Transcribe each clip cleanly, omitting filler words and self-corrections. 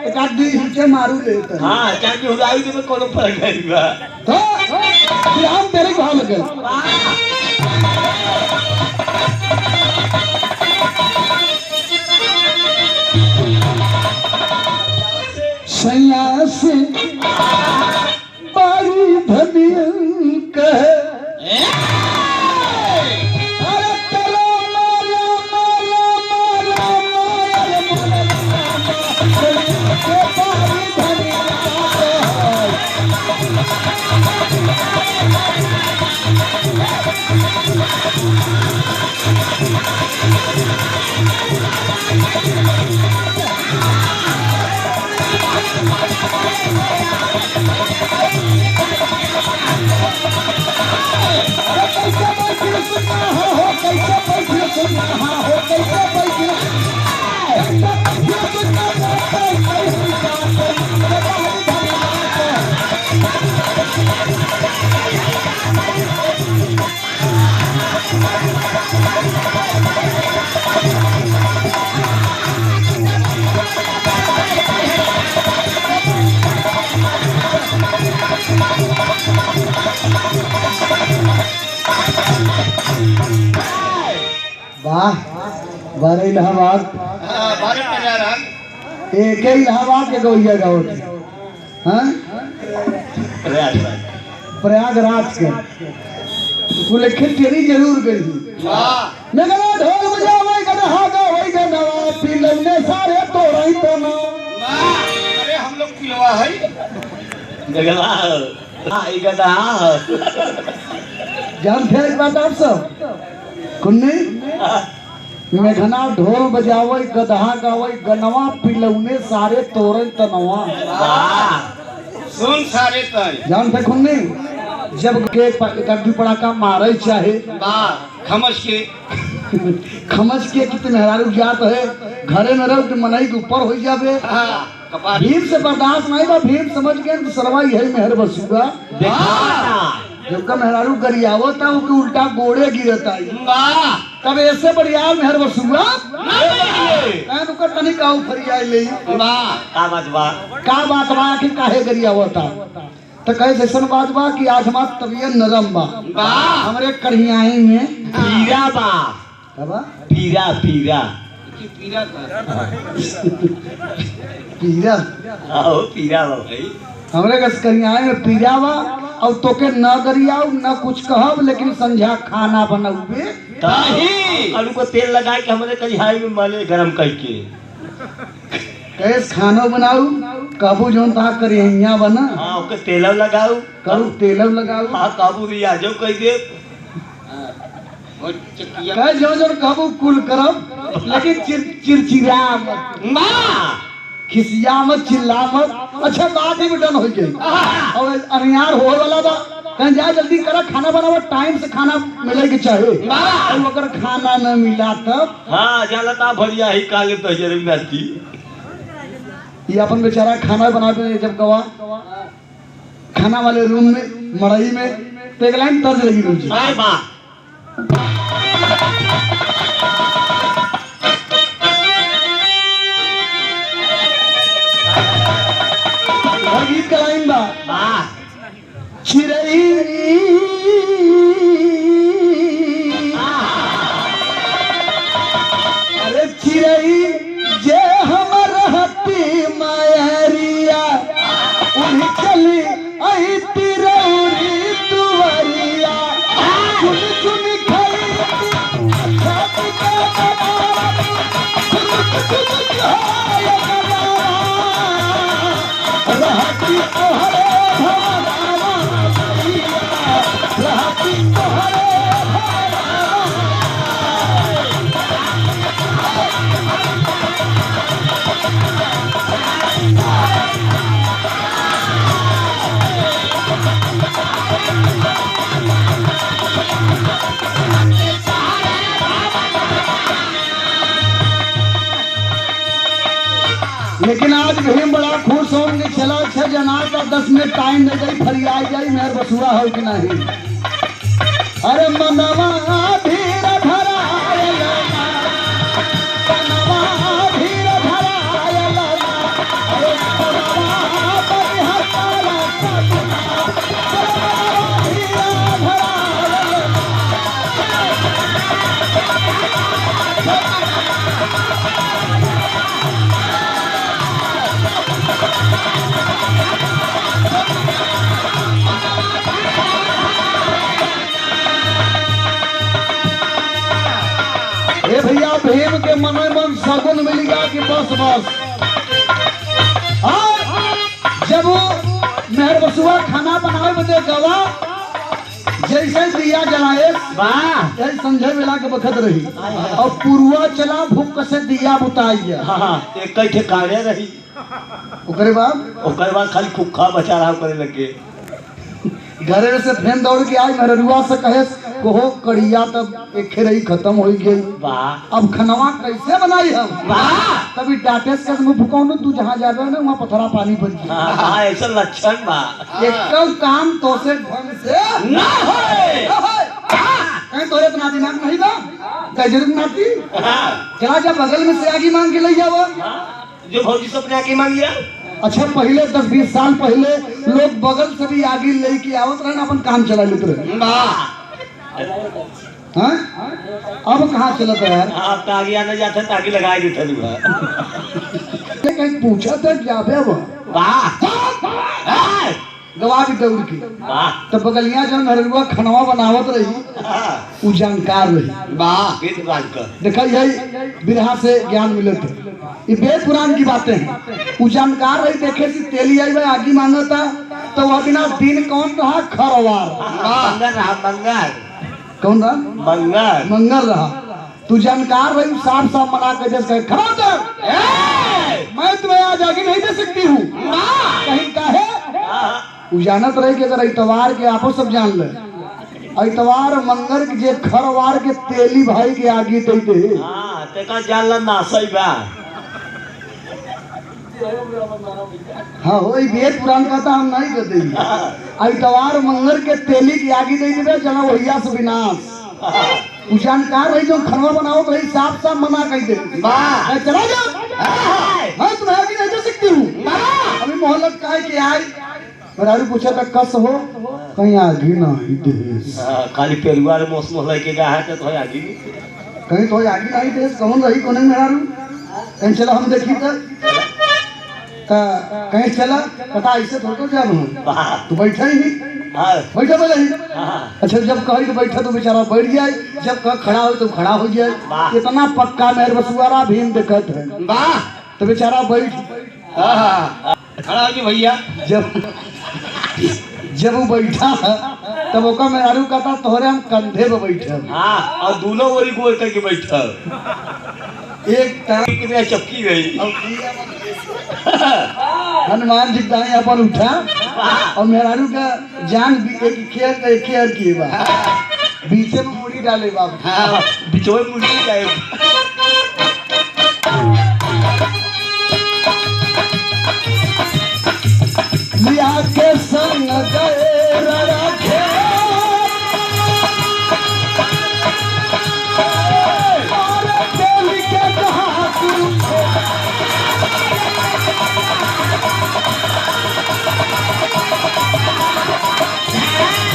एक आध दी हिंचे मारू लेते हां चाची उड़ाई दे में कोनो फर्क नहीं बा तो हम तेरे को हाल लगे सयास बारी धनिया कह बारह इलाहाबाद एक इलाहाबाद के गौया गाँव प्रयागराज के तो लिखे तेरी जरूर गई मैं कहना ढोल बजावे गदहा का वही गदहा पी लगने सारे तोड़ाई तो ना अरे हम लोग पिलवा है गदहा हां ई गदहा जानते हैं बात आप सब कुन्नी मैं घना ढोल बजावे गदहा गावे गनवा पिलौने सारे तोड़े तनवा सुन सारे तय जानते कुन्नी जब के कद्दू पड़ाका मारे चाहे खमस के खमस के कितने मेहरारू जात है घरे में रह मनई के ऊपर हो जावे भीड़ से बर्दाश्त नहीं बा भीड़ समझ के सरवा यही मेहर बसूगा जब का मेहरारू गरियावत है उसके उल्टा गोड़े गिरता है तब ऐसे बढ़िया मेहर बसूगा नुकर तनी काऊ फरियाई ले का बात बा कि काहे गरियावत है तो कहे जैसन बात बा कि आज हमार तबीयत नरम बा हमरे कढ़ियाई में पीरा बा बा पीरा पीरा पीरा पीरा आओ पीरा बा भाई हमरे का कढ़ियाई में पीरा बा और तोके न गरियाऊ न कुछ कहब लेकिन संध्या खाना बनाऊबे ताही आलू को तेल लगा के हमरे कढ़ाई में मले गरम करके कैस खानो बनाऊ काबू जोन ता करिया बना हां ओके तेल लगाऊ करू तेल लगाऊ हां काबू रिया जो कह दे कह जो जो काबू कुल करब लेकिन चिरचिरा मत खिसिया मत चिल्ला मत अच्छा बात ही डन हो गई और अनियार हो वाला बा कहीं जा जल्दी करा खाना बनावा टाइम से खाना मिले के चाहिए और अगर खाना न मिला तब हां जानता भरिया ही काले तो जरे नाती ये अपन बेचारा खाना बनाते जब गवा खाना वाले रूम में मड़ई में तो एक लाइन तर्ज लगी रुचि बाय बा गीत का लाइन बा चिरई अरे चिरई जे हमर हती मायरिया उन्हीं चली आई तिरौरी दुवरिया चुन चुन खाई छाती का रहती तोहरे भवनावा रहती तोहरे लेकिन आज भीम बड़ा खुश होंगे चला 6 जना का 10 मिनट टाइम दे गई फरियाई जाई मेहर बसुआ हो कि नहीं अरे मनवा धीर धरा मनवा धीर धरा अरे बस। जब वो मेहर बसुआ खाना बनावे बदे गवा जैसे दिया जलाए वाह यही संजय बेला के बखत रही और पुरवा चला भूख से दिया बुताइया हाँ एक कई ठिकाने रही ओकरे बाद ओकर बाद खाली खुखा बचा रहा करे लगे घरे से फेन दौड़ के आई मेहरुआ से कहे कोहो कड़िया तब एक रही खत्म हो गई। वाह अब खनवा कैसे बनाई हम वाह कभी डाटे से मुंह फुकाऊ तू जहाँ जाबे ना वहाँ पथरा पानी बन हाँ हाँ ऐसा लक्षण बा एक काम तो से ढंग से ना होए कहीं तोरे इतना दिमाग नहीं बा कैसे नाती हाँ, चला जा बगल में से आगी मांग के ले जाओ। जो भौजी से अपने आके मांग लिया अच्छा पहले 10-20 साल पहले लोग बगल से भी आगे लेके आवत रहे अपन काम चला लेते रहे। हाँ? अब कहाँ चलत है यार आप तो आगे आने जाते ताकि लगाए देते नहीं कहीं पूछा था क्या बे वो वाह गवा भी दौड़ की वाह तो बगलिया जो नरवा खनवा बनावत रही हाँ, उ जानकार रही वाह वेद पुराण का देखा यही बिरहा से ज्ञान मिले थे ये वेद पुराण की बातें हैं। उ जानकार रही देखे कि तेली आई आगे मांगता तो वह बिना दिन कौन रहा खरवार मंगल रहा मंगल कौन रहा मंगल मंगल रहा तू जानकार रही साफ साफ मना कर जैसे खड़ा कर मैं तुम्हें आज आगे नहीं दे सकती हूँ कहीं का है उ जानत रहे कि अगर इतवार के आपो सब जान ले इतवार मंगर के जे खरवार के तेली भाई के आगे दे दे हाँ तेका जानला नासई बा हाँ हो वेद पुराण का तो हम नहीं कर देंगे इतवार मंगर के तेली के आगे दे देवे चला वहिया से विनाश उ जानकार रही जो खनवा बनाओ तो रही साफ साफ मना कर दे वाह चला जा मैं तुम्हें आगे नहीं दे सकती हूँ अभी मोहल्लत का है कि आई बराबर पूछा था कस हो कहीं आगे नहीं देश खाली परिवार मौसम लेके गया है तो आगे कहीं तो आगे नहीं देश कौन रही कौन मेरा रू कहीं चला हम देखी तक कहीं चला पता ऐसे थोड़ा क्या बनू तू बैठा ही नहीं बैठा बोले ही अच्छा जब कही तो बैठा तो बेचारा बैठ जाए जब कह खड़ा हो तो खड़ा हो जाए इतना पक्का मेहर बसुआरा भीम देखत है तो बेचारा बैठ खड़ा हो भैया जब वो बैठा तब ओका मेहरारू कहता तोहरे हम कंधे पे बैठे हाँ और दोनों ओरी गोल करके बैठा एक टाइम कितने चपकी गई हनुमान जी दाएं अपन उठा और मेहरारू का जान भी एक खेर किए बा बीचे में मुड़ी डाले बाबू बिचोए मुड़ी जाए लिया के संग गए रखे और दिल के कहा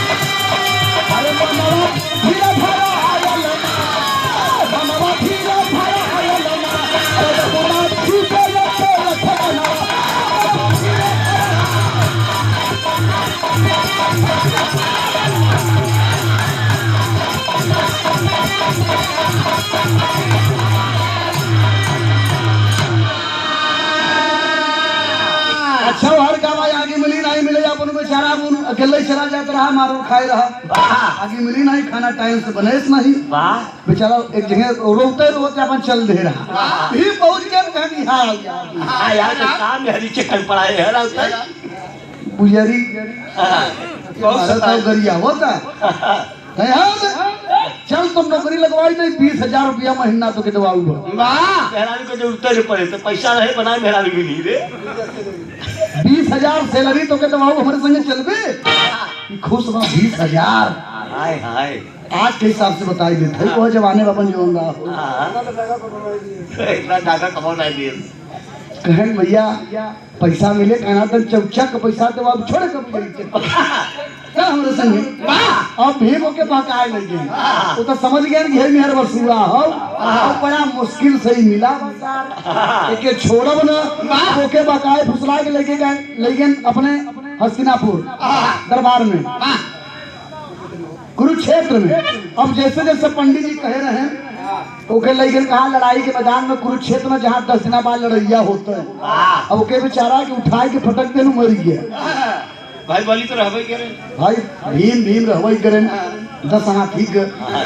अरे मनवा धीरे भरा आयल मनवा धीरे भरा आयल मनवा छूटे लगे रखना अच्छा हर काम आगे मिली नहीं मिले अपन बेचारा अकेले चला जाता रहा मारो खाए रहा आगे मिली नहीं खाना टाइम से बने नहीं वाह बेचारा एक जगह रोते रोते अपन चल दे रहा भी पहुंच गया कहीं हाँ यार तो काम में हरी चिकन पड़ाए है पुजारी गरिया होता चल तुम नौकरी लगवाई नहीं 20,000 रुपया महीना तो कितवा मेहरानी को जरूरत नहीं पड़े तो पैसा रहे बनाए मेहरानी भी नहीं रे 20,000 सैलरी तो कितवा हमारे संगे चलबे खुश रहो 20,000 हाय हाय आज के हिसाब से बताई देते है वो जमाने में अपन जीवन रहा इतना डाका कमाओ नहीं दिए कहें भैया पैसा मिले कहना तो चौचा का पैसा तो अब छोड़े कब क्या हमारे संगे अब भीम होके बकाए नहीं गई वो तो समझ गया कि मेहर बसुआ हो बड़ा मुश्किल से ही मिला एक छोड़ब ना ओके बकाए फुसला के लेके गए लेकिन अपने हस्तिनापुर दरबार में कुरुक्षेत्र में अब जैसे जैसे पंडित जी कह रहे हैं ओके लेकिन कहा लड़ाई के मैदान में कुरुक्षेत्र में जहाँ 10 दिना बाद लड़ैया होता है अब ओके बेचारा के उठाए के फटक देनु मर गया भाई बोली तो रहबे करे भाई भीम रहवाई करें 10 हाथी के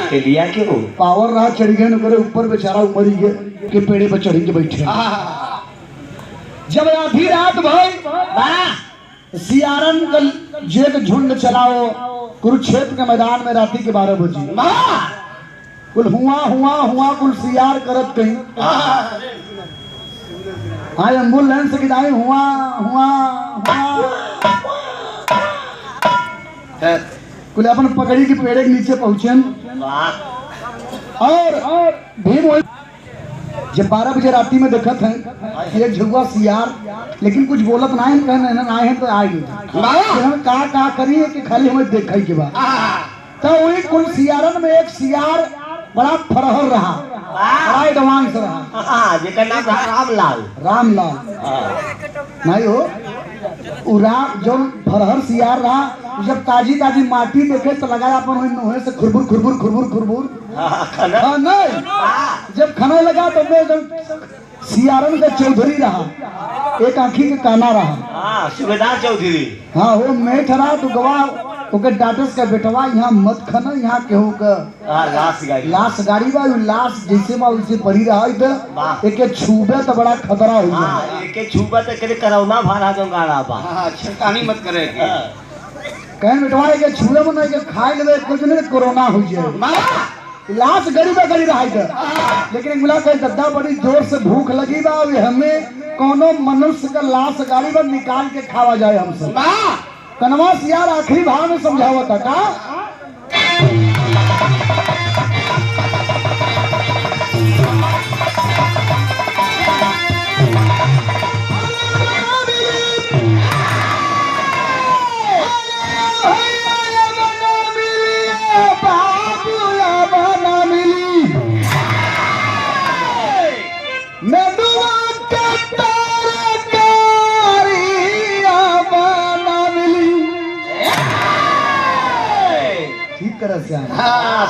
के लिया के हो पावर रहा चढ़ गए न करे ऊपर बेचारा मर गए के पेड़े पर चढ़ के बैठे जब आधी रात भाई सियारन का जेक झुंड चलाओ कुरुक्षेत्र के मैदान में राती के 12 बजे कुल हुआ कुल सियार करत कहीं हाँ एम्बुलेंस की दाई हुआ कुल अपन पकड़ी के पेड़े के नीचे पहुंचे और भीम जब 12 बजे राती में देखत है एक झुआ सियार लेकिन कुछ बोलत ना है कहने ना है तो आए हम का करिए कि खाली हमें देखे के बाद तो वही कुल सियारन में एक सियार बड़ा फरहर रहा बड़ा एडवांस रहा जेकर नाम था रामलाल नहीं हो जो फरहर सियार रहा जब ताजी माटी देखे तो लगाया अपन वही से खुरबुर नहीं जब खाने लगा तो मैं जब सियारन का चौधरी रहा एक आंखी के काना रहा सुबेदार चौधरी हाँ वो मेठ रहा तो गवाह ओके डाटस का बेटवा यहाँ मत खाना यहाँ केहू का लाश गाड़ी बा लाश जैसे बा वैसे पड़ी रहा इधर एक छूबे तो बड़ा खतरा हो गया एक छूबे तो करे करौना भाड़ा जो गाड़ा बा छिड़कानी मत करे कहीं बेटवा के छूबे में नहीं के खाए लेवे कुछ नहीं कोरोना हो जाए लाश गरीब रहा इधर लेकिन मिला के दद्दा बड़ी जोर से भूख लगी बा हमें कोनो मनुष्य का लाश गाड़ी में निकाल के खावा जाए हमसे कनवास यार आखिरी भाव में समझावा था का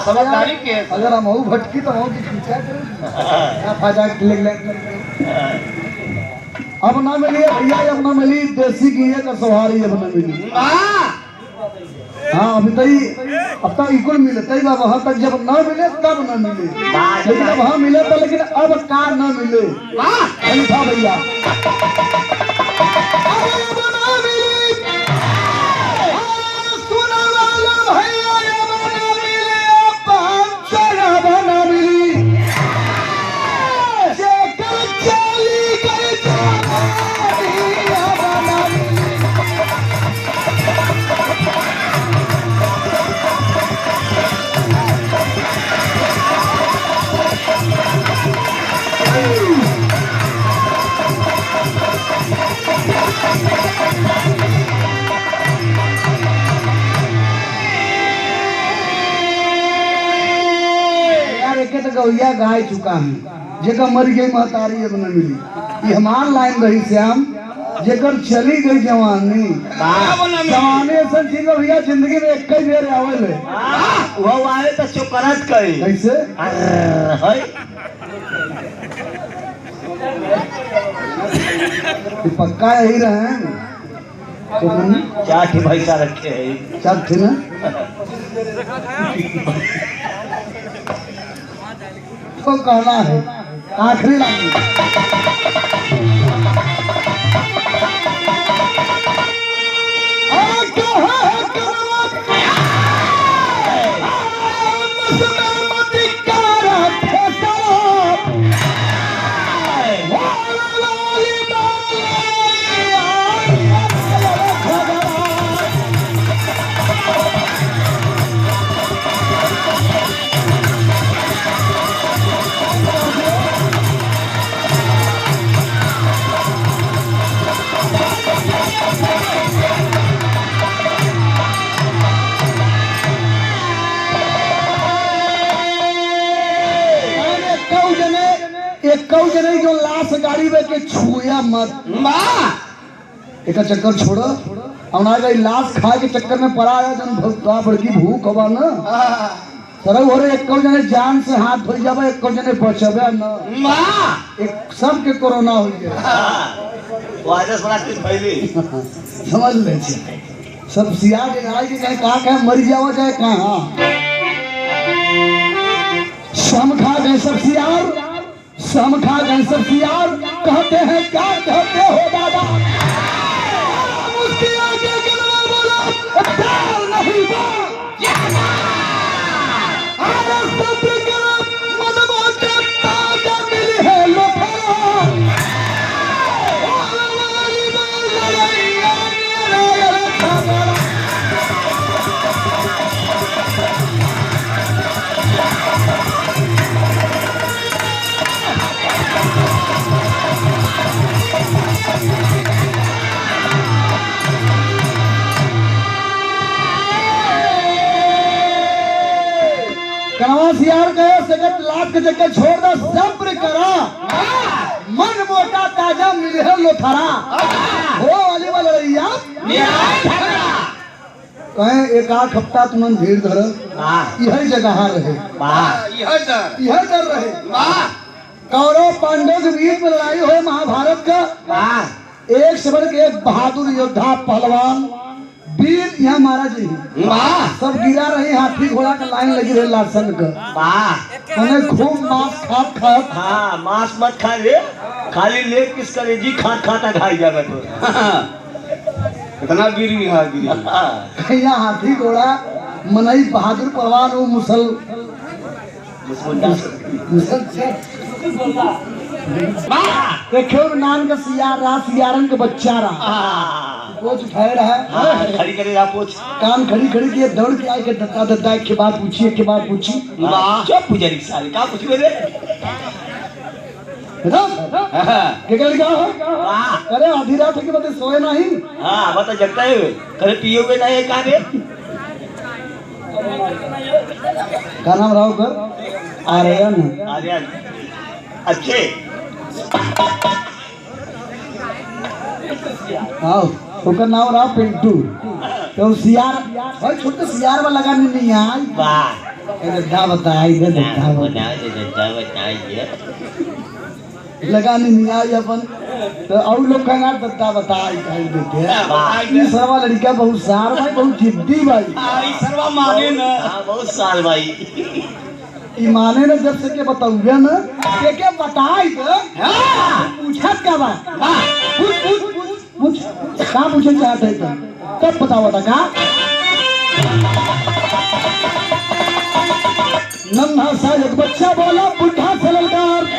समझदारी के अगर हम भटकी तो हम पीछा अब ना मिली भैया अब ना मिली देसी घी का सवारी अब ना मिली हाँ अभी अब तक इकुल मिले तई वहां तक जब न मिले तब न मिले लेकिन अब हाँ मिले तो लेकिन अब का न मिले था भैया गौया गाय चुका है जेकर मर गई महतारी अब न मिली ये हमार लाइन रही श्याम जेकर चली गई जवानी जवानी ऐसा चीज भैया जिंदगी में एक ही बेर आवेले वो आए तो चुकरत कई कैसे पक्का यही रहे तो क्या भैसा रखे है सब थे ना को कहना है आखिरी लाइन जने जो लाश गाड़ी में के छुया मत एक चक्कर छोड़ो और ना गई लाश खा के चक्कर में पड़ा है जन भक्ता बड़की भूख हवा ना सरव हो रहे एक जने जान से हाथ धोई जावे, एक जने बचबे न वाह एक सबके कोरोना हो गया। वायरस बड़ा चीज फैली। समझ ले सब सिया के आए के कहीं कहाँ मर जाओ चाहे कहाँ सम खा गए सब सियार, सम खा गए सब सियार। कहते हैं क्या कहते हो दादा, उसके आगे गलवा बोला प्यार नहीं बा। कनवास यार कहे सगत लाख के जगह छोड़ दो सब्र करा, मन मोटा ताजा मिले है लोथारा हो वाली वाला रैया कहे एक आध हफ्ता तुमन भीड़ धर यही जगह रहे, यह डर रहे। कौरव पांडव के बीच में लड़ाई हो महाभारत का, एक से बढ़ के एक बहादुर योद्धा पहलवान वीर यहाँ महाराज जी सब गिरा रहे, हाथी घोड़ा का लाइन लगी रहे लाशन का। उन्हें खूब मांस खात खात। हाँ मांस मत खा रे, खाली लेग पीस करे जी खात खाता खाई जावे तो। कितना वीर निहार गिरी। यहाँ हाथी घोड़ा मनई बहादुर पहलवान वो देखो नाम का सियार रहा, सियारन का बच्चा रहा, पोछ उठाए रहा, खड़ी करे आप पोछ कान खड़ी खड़ी किए दौड़ के आए के दत्ता दत्ता के बाद पूछिए के बाद पूछी चुप पुजारी सारे का पूछ ले के कर क्या हो अरे आधी रात के बाद सोए नहीं। हाँ बता जगता है करे पियोगे नहीं का रे का नाम राव कर आर्यन आर्यन अच्छे आओ ओकर नाम रहा पिंटू तो सियार भाई छोटे सियार में लगा नहीं आई वाह दद्दा बताई दे दद्दा लगा नहीं आई अपन तो और लोग कहेंगे दद्दा बताई कहीं देते हैं। सरवा लड़का बहुत सार भाई बहुत जिद्दी भाई सरवा माने न बहुत साल भाई ईमाने ने जब से के बताऊंगे ना के बताई तो पूछत का बात पूछ कहाँ पूछे चाहते थे तब बताओ था का नन्हा सा एक बच्चा बोला बुढ़ा से ललकार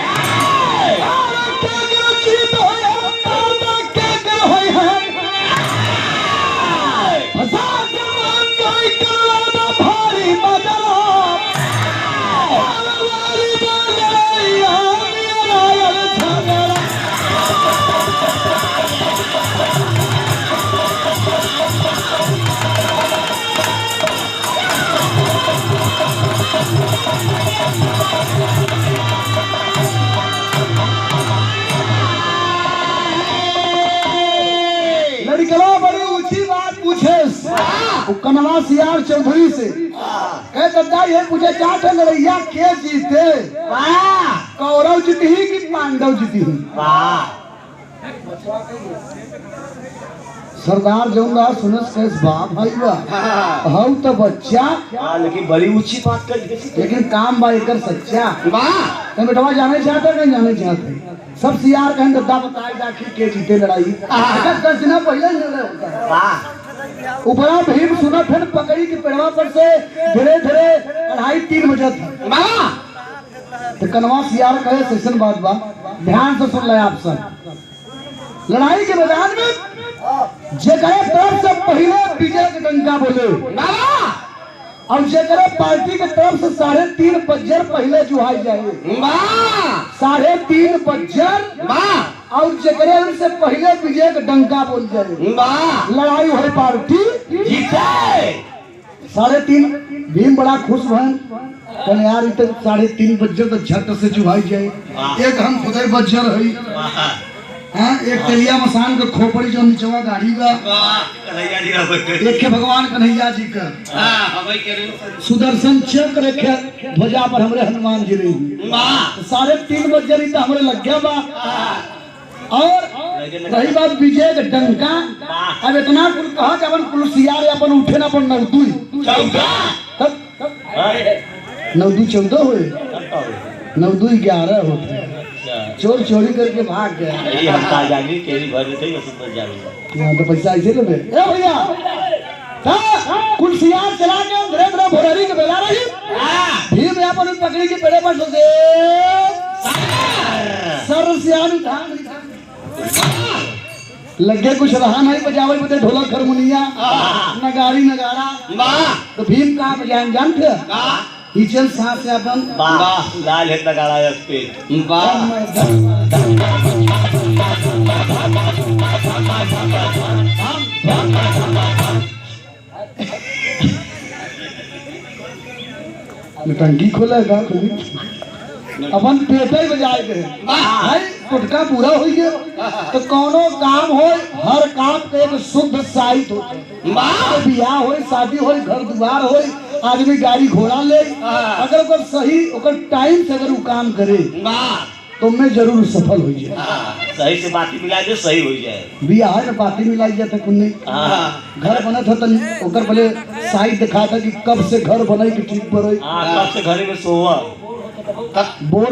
बड़ी ऊंची बात पूछे कनवा सियार चौधरी से कह दद्दा ये पूछे चाहते लड़ैया के जीते कौरव जीती ही कि पांडव जीती ही। सरदार जौनदार सुनस कैस बाप भाई बा हौ तो बच्चा लेकिन बड़ी ऊंची बात कर लेकिन काम बा एकर सच्चा तो बेटवा जाने चाहते नहीं जाने चाहते सब सियार कहें दद्दा बताए जाके के जीते लड़ाई दस दिन पहले होता है ऊपरा भीम सुना फिर पकड़ी की पेड़वा पर से धीरे धीरे 2:30-3 बजे था तो कनवा सियार कहे सेशन बात बा ध्यान से सुन ले आप सब। लड़ाई के मैदान में जेकरे तरफ से पहले विजय के डंका बोले और जेकरे पार्टी के तरफ से 3:30 बजे पहले जुहाई जाए 3:30 बजे और जेकरे उनसे पहले विजय के डंका बोल जाए लड़ाई हुई पार्टी जीते। 3:30 भीम बड़ा खुश भन कल यार इतने 3:30 बजे तो झट से जुहाई जाए एक हम खुदे बजर है हाँ एक तेलिया मसान का खोपड़ी जो निचवा गाड़ी का कन्हैया जी का एक के भगवान कन्हैया जी का सुदर्शन चक्र रखे ध्वजा पर हमरे हनुमान जी रही 3:30 बजे रही तो हमरे लग गया बा। और रही बात विजय का डंका, अब इतना कुल कहा कि अपन पुलिसियार अपन उठे ना अपन नवदुई 14 हुए 11 होते चोर चोरी करके भाग गया। यही हम ताजानी तेरी भर देते ही सुपर जाऊंगा यहाँ तो पैसा ऐसे लोगे ए भैया कुलसियार चला के धीरे धीरे भोरारी के बेला रही भीम यहाँ पर पकड़ी के पेड़े पर सोचे सर सियानी लगे कुछ रहा नहीं बजावे बजे ढोलक हारमोनिया नगारी नगारा तो भीम कहाँ बजाए जानते हिचल साथ से अपन लाल है नगाड़ा पे टंकी खोलेगा अपन पेटे बजाए गए भाई टुटका पूरा हो गया तो कोनो काम हो हर काम के एक शुद्ध साहित्य होते बियाह हो शादी हो घर द्वार हो आदमी गाड़ी घोड़ा ले अगर ओकर सही ओकर टाइम से अगर वो काम करे तो मैं जरूर सफल हो जाए। सही से बाती मिला दे सही हो जाए बियाह में बाती मिलाई जाता कुन्नी घर बना था तो ओकर पहले साइड दिखा था कि कब से घर बने कि ठीक बने कब से घर में सोवा बोर